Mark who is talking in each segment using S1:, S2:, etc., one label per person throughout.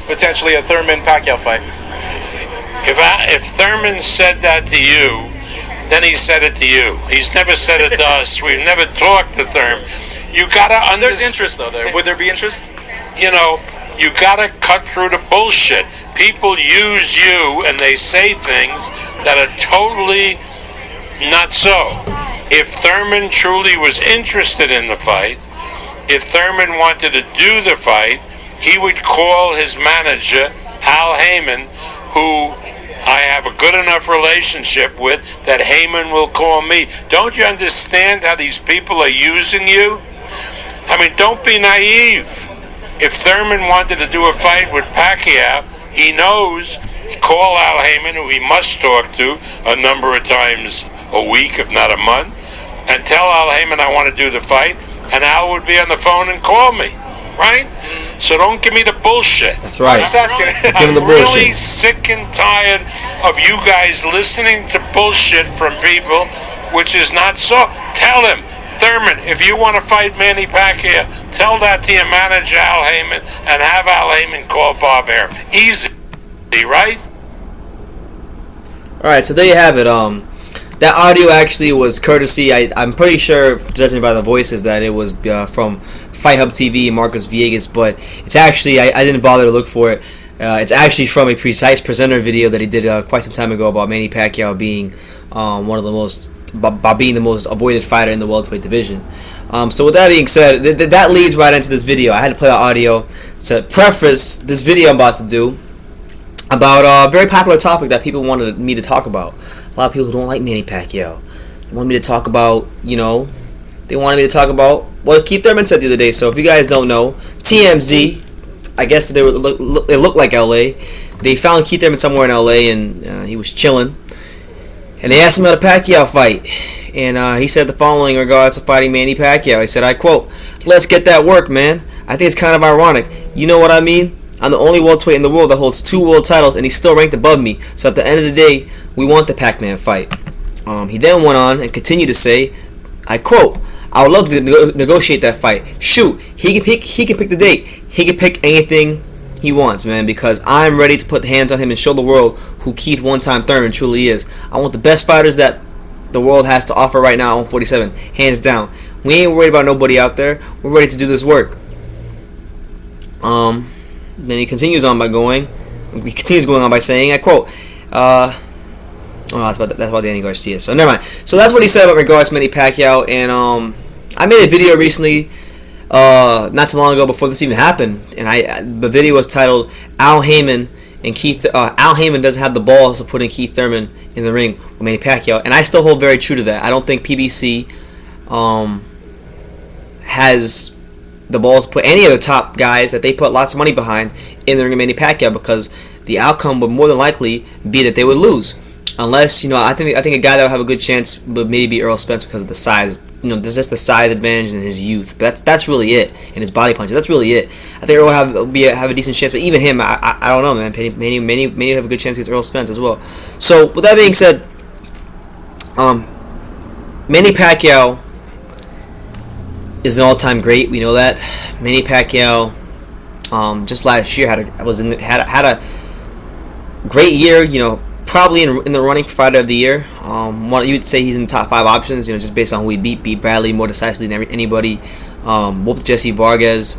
S1: potentially a Thurman Pacquiao fight?
S2: If Thurman said that to you, then he said it to you. He's never said it to us. We've never talked to Thurman. You gotta understand.
S1: There's interest though. Would there be interest?
S2: You know, you gotta cut through the bullshit. People use you and they say things that are totally not so. If Thurman truly was interested in the fight, if Thurman wanted to do the fight, he would call his manager, Al Haymon, who I have a good enough relationship with that Haymon will call me. Don't you understand how these people are using you? I mean, don't be naive. If Thurman wanted to do a fight with Pacquiao, he knows, call Al Haymon, who he must talk to a number of times a week, if not a month, and tell Al Haymon I want to do the fight, and Al would be on the phone and call me, right? So don't give me the bullshit.
S3: That's right.
S2: I'm really sick and tired of you guys listening to bullshit from people, which is not so. Tell him, Thurman, if you want to fight Manny Pacquiao, tell that to your manager, Al Haymon, and have Al Haymon call Bob Arum. Easy, right?
S3: All right, so there you have it. That audio actually was courtesy. I'm pretty sure, judging by the voices, that it was from Fight Hub TV and Marcos Villegas, but it's actually, I didn't bother to look for it. It's actually from a Precise Presenter video that he did quite some time ago about Manny Pacquiao being being the most avoided fighter in the welterweight division. So with that being said, that leads right into this video. I had to play the audio to preface this video I'm about to do about a very popular topic that people wanted me to talk about. A lot of people who don't like Manny Pacquiao. They want me to talk about, they wanted me to talk about what Keith Thurman said the other day. So if you guys don't know, TMZ, I guess they look like LA. They found Keith Thurman somewhere in LA, and he was chilling. And they asked him about a Pacquiao fight. And he said the following in regards to fighting Manny Pacquiao. He said, I quote, "Let's get that work, man. I think it's kind of ironic. You know what I mean? I'm the only welterweight in the world that holds 2 world titles, and he's still ranked above me. So at the end of the day, we want the Pac-Man fight." He then went on and continued to say, I quote, "I would love to negotiate that fight. Shoot, he can pick the date. He can pick anything he wants, man, because I'm ready to put hands on him and show the world who Keith one-time Thurman truly is. I want the best fighters that the world has to offer right now on 47, hands down. We ain't worried about nobody out there. We're ready to do this work." Then he continues on by saying, I quote, that's about Danny Garcia. So never mind. So that's what he said about regards to Manny Pacquiao. And I made a video recently, not too long ago before this even happened, and the video was titled Al Haymon and Keith. Al Haymon doesn't have the balls to put in Keith Thurman in the ring with Manny Pacquiao, and I still hold very true to that. I don't think PBC has the balls to put any of the top guys that they put lots of money behind in the ring of Manny Pacquiao, because the outcome would more than likely be that they would lose. Unless, I think a guy that would have a good chance would maybe be Earl Spence because of the size. There's just the size advantage and his youth. But that's really it. And his body punches. That's really it. I think Earl will have a decent chance. But even him, I don't know, man. Many have a good chance against Earl Spence as well. So, with that being said, Manny Pacquiao is an all-time great. We know that. Manny Pacquiao, just last year had a great year. Probably in the running for Fighter of the Year. You would say he's in the top 5 options. Just based on who he beat Bradley more decisively than anybody. Whooped Jesse Vargas.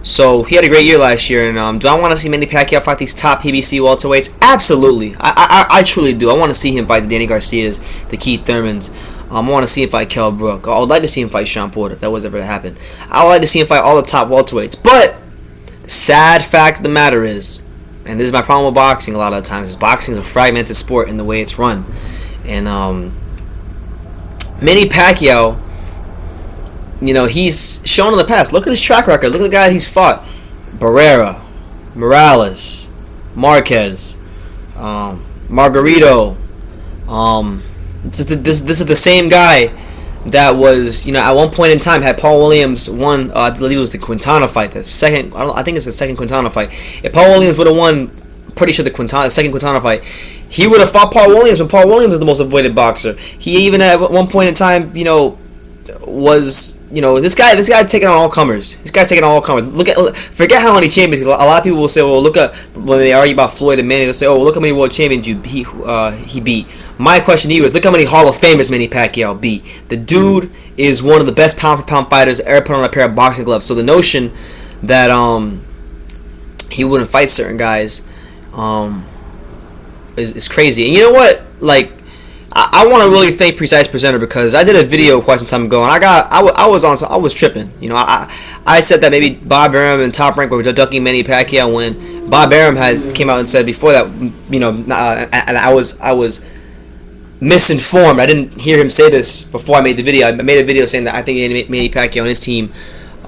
S3: So he had a great year last year. And do I want to see Manny Pacquiao fight these top PBC welterweights? Absolutely. I truly do. I want to see him fight the Danny Garcias, the Keith Thurmans. I want to see him fight Kell Brook. I would like to see him fight Sean Porter if that was ever to happen. I would like to see him fight all the top welterweights. But the sad fact of the matter is, and this is my problem with boxing a lot of the times, is boxing is a fragmented sport in the way it's run. And Manny Pacquiao, he's shown in the past. Look at his track record. Look at the guy he's fought. Barrera, Morales, Marquez, Margarito. This is the same guy that was, at one point in time, had Paul Williams won, I believe it was the Quintana fight, I think it's the second Quintana fight. If Paul Williams would have won, pretty sure the second Quintana fight, he would have fought Paul Williams, and Paul Williams is the most avoided boxer. He even at one point in time, was this guy taking on all comers. This guy's taking on all comers. Forget how many champions. Because a lot of people will say, well, look at when they argue about Floyd and Manny, they'll say, oh, well, look how many world champions he beat. My question to you is, look how many Hall of Famers Manny Pacquiao beat. The dude is one of the best pound for pound fighters ever put on a pair of boxing gloves. So the notion that he wouldn't fight certain guys is crazy. And you know what? Like, I want to really thank Precise Presenter, because I did a video quite some time ago, and I was tripping. I said that maybe Bob Arum and Top Rank were ducking Manny Pacquiao when Bob Arum came out and said before that, and I was misinformed. I didn't hear him say this before I made the video. I made a video saying that I think Manny Pacquiao and his team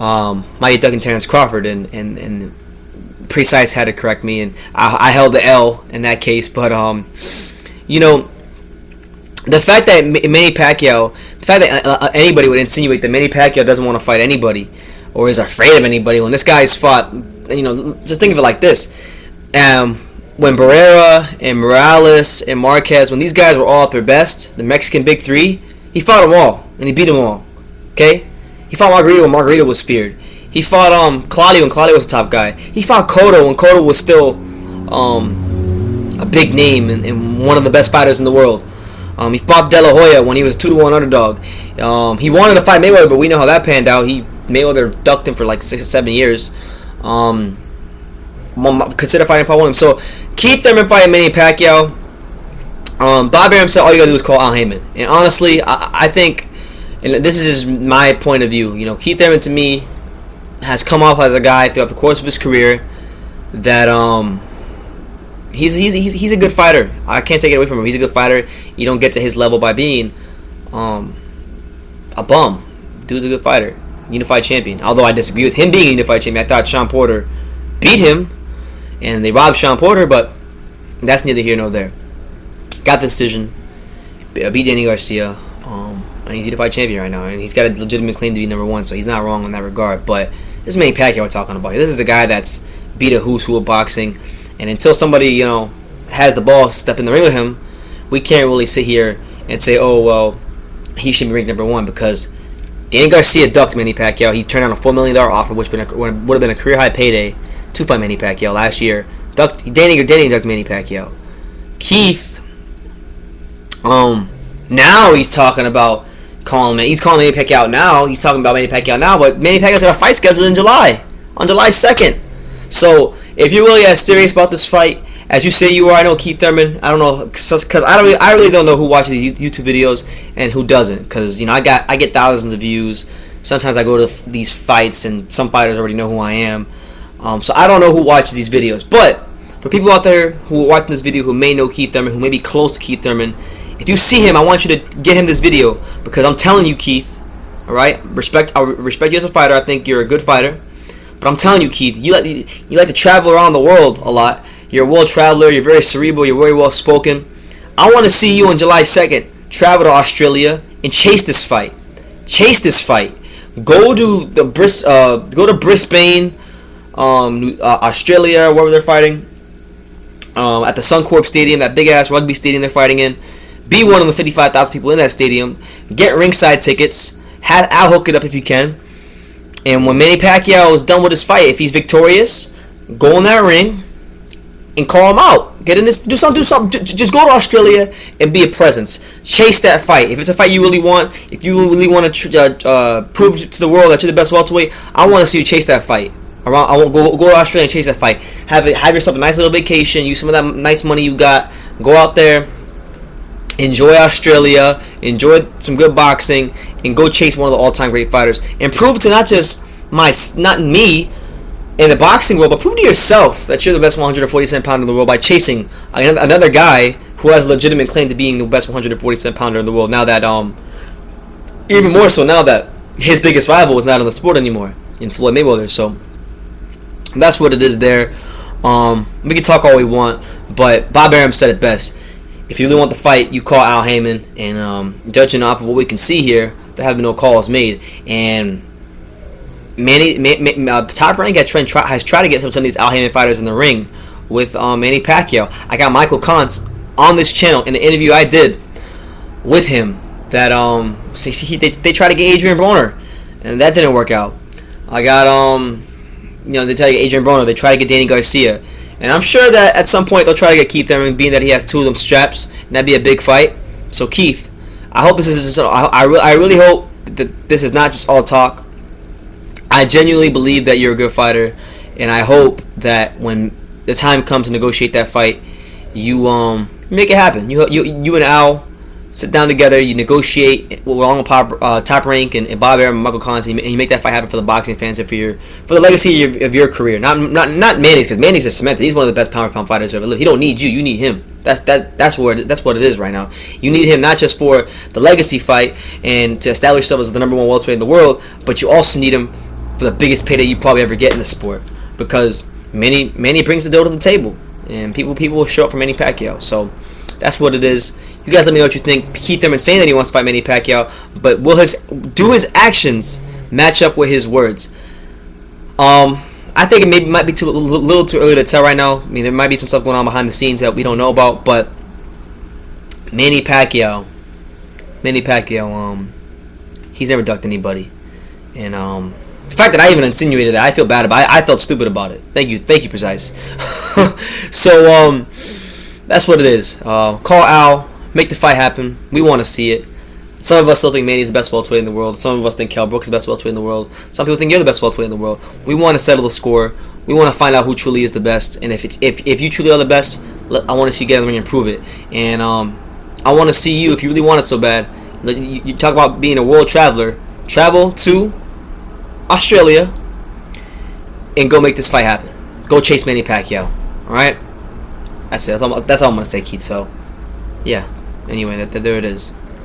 S3: might be ducking Terrence Crawford, and Precise had to correct me, and I held the L in that case. But the fact that Manny Pacquiao, anybody would insinuate that Manny Pacquiao doesn't want to fight anybody or is afraid of anybody when this guy's fought, just think of it like this. When Barrera and Morales and Marquez, when these guys were all at their best, the Mexican Big Three, he fought them all and he beat them all. Okay? He fought Margarito when Margarito was feared. He fought Claudio when Claudio was the top guy. He fought Cotto when Cotto was still a big name and one of the best fighters in the world. He fought De La Hoya when he was 2-1 underdog. He wanted to fight Mayweather, but we know how that panned out. Mayweather ducked him for like 6 or 7 years. Consider fighting Paul Williams. So Keith Thurman fighting Manny Pacquiao. Bob Arum said all you gotta do is call Al Haymon. And honestly, I think, and this is just my point of view, Keith Thurman to me has come off as a guy throughout the course of his career that he's a good fighter. I can't take it away from him. He's a good fighter. You don't get to his level by being a bum. Dude's a good fighter. Unified champion. Although I disagree with him being a unified champion. I thought Sean Porter beat him and they robbed Sean Porter, but that's neither here nor there. Got the decision. Beat Danny Garcia. And he's unified champion right now. And he's got a legitimate claim to be number one, so he's not wrong in that regard. But this is Manny Pacquiao we're talking about. This is a guy that's beat a who's who of boxing. And until somebody, has the balls to step in the ring with him, we can't really sit here and say, oh, well, he should be ranked number one, because Danny Garcia ducked Manny Pacquiao. He turned down a $4 million offer, which would have been a career-high payday to fight Manny Pacquiao last year. Danny ducked Manny Pacquiao. Keith, now he's talking about he's calling Manny Pacquiao now. He's talking about Manny Pacquiao now, but Manny Pacquiao's got a fight scheduled in July, on July 2nd. So if you're really as serious about this fight as you say you are, I know Keith Thurman. I don't know, because I really don't know who watches these YouTube videos and who doesn't. Because I get thousands of views. Sometimes I go to these fights and some fighters already know who I am. So I don't know who watches these videos. But for people out there who are watching this video who may know Keith Thurman, who may be close to Keith Thurman, if you see him, I want you to get him this video, because I'm telling you, Keith. All right, I respect you as a fighter. I think you're a good fighter. But I'm telling you, Keith, you like to travel around the world a lot. You're a world traveler. You're very cerebral. You're very well spoken. I want to see you on July 2nd travel to Australia and chase this fight. Chase this fight. Go to Brisbane, Australia, wherever they're fighting. At the Suncorp Stadium, that big ass rugby stadium they're fighting in. Be one of the 55,000 people in that stadium. Get ringside tickets. Have Al hook it up if you can. And when Manny Pacquiao is done with his fight, if he's victorious, go in that ring and call him out. Get in this, do something. Just go to Australia and be a presence. Chase that fight. If it's a fight you really want, if you really want to prove to the world that you're the best welterweight, I want to see you chase that fight. I want go to Australia and chase that fight. Have yourself a nice little vacation. Use some of that nice money you got. Go out there, enjoy Australia, enjoy some good boxing, and go chase one of the all-time great fighters. And prove to not me in the boxing world, but prove to yourself that you're the best 147 pounder in the world by chasing another guy who has a legitimate claim to being the best 147 pounder in the world. Now that even more so now that his biggest rival is not in the sport anymore, in Floyd Mayweather. So that's what it is there. We can talk all we want, but Bob Arum said it best. If you really want the fight, you call Al Haymon. And judging off of what we can see here, there have been no calls made. And Top Rank has tried to get some of these Al Haymon fighters in the ring with Manny Pacquiao. I got Michael Kantz on this channel in the interview I did with him. That they try to get Adrian Broner. and that didn't work out. I got they try to get Adrian Broner, they try to get Danny Garcia, and I'm sure that at some point they'll try to get Keith Thurman, being that he has 2 of them straps, and that'd be a big fight. So Keith, I hope this is just I really hope that this is not just all talk. I genuinely believe that you're a good fighter, and I hope that when the time comes to negotiate that fight, you make it happen. You and Al sit down together, you negotiate along with Top Rank and Bob Arum and Michael Collins, and you make that fight happen for the boxing fans and for the legacy of your career. Not Manny's, because Manny's is cemented. He's one of the best pound for pound fighters ever lived. He don't need you need him. That's what it is right now. You need him not just for the legacy fight and to establish yourself as the number 1 welterweight in the world, but you also need him for the biggest payday you probably ever get in the sport, because Manny brings the dough to the table, and people will show up for Manny Pacquiao. So that's what it is. You guys let me know what you think. Keith Thurman saying that he wants to fight Manny Pacquiao, but will his actions match up with his words? I think it might be a little too early to tell right now. I mean, there might be some stuff going on behind the scenes that we don't know about, but Manny Pacquiao, he's never ducked anybody, and the fact that I even insinuated that, I feel bad about it. I felt stupid about it. Thank you, Precise. So that's what it is. Call Al, make the fight happen. We want to see it. Some of us still think Manny's the best welterweight in the world. Some of us think Kell Brooks is the best welterweight in the world. Some people think you're the best welterweight in the world. We want to settle the score. We want to find out who truly is the best. And if you truly are the best, I want to see you get in the ring and prove it. And I want to see you, if you really want it so bad. You talk about being a world traveler. Travel to Australia and go make this fight happen. Go chase Manny Pacquiao. Alright? That's it. That's all I'm going to say, Keith. So, yeah. Anyway, there it is.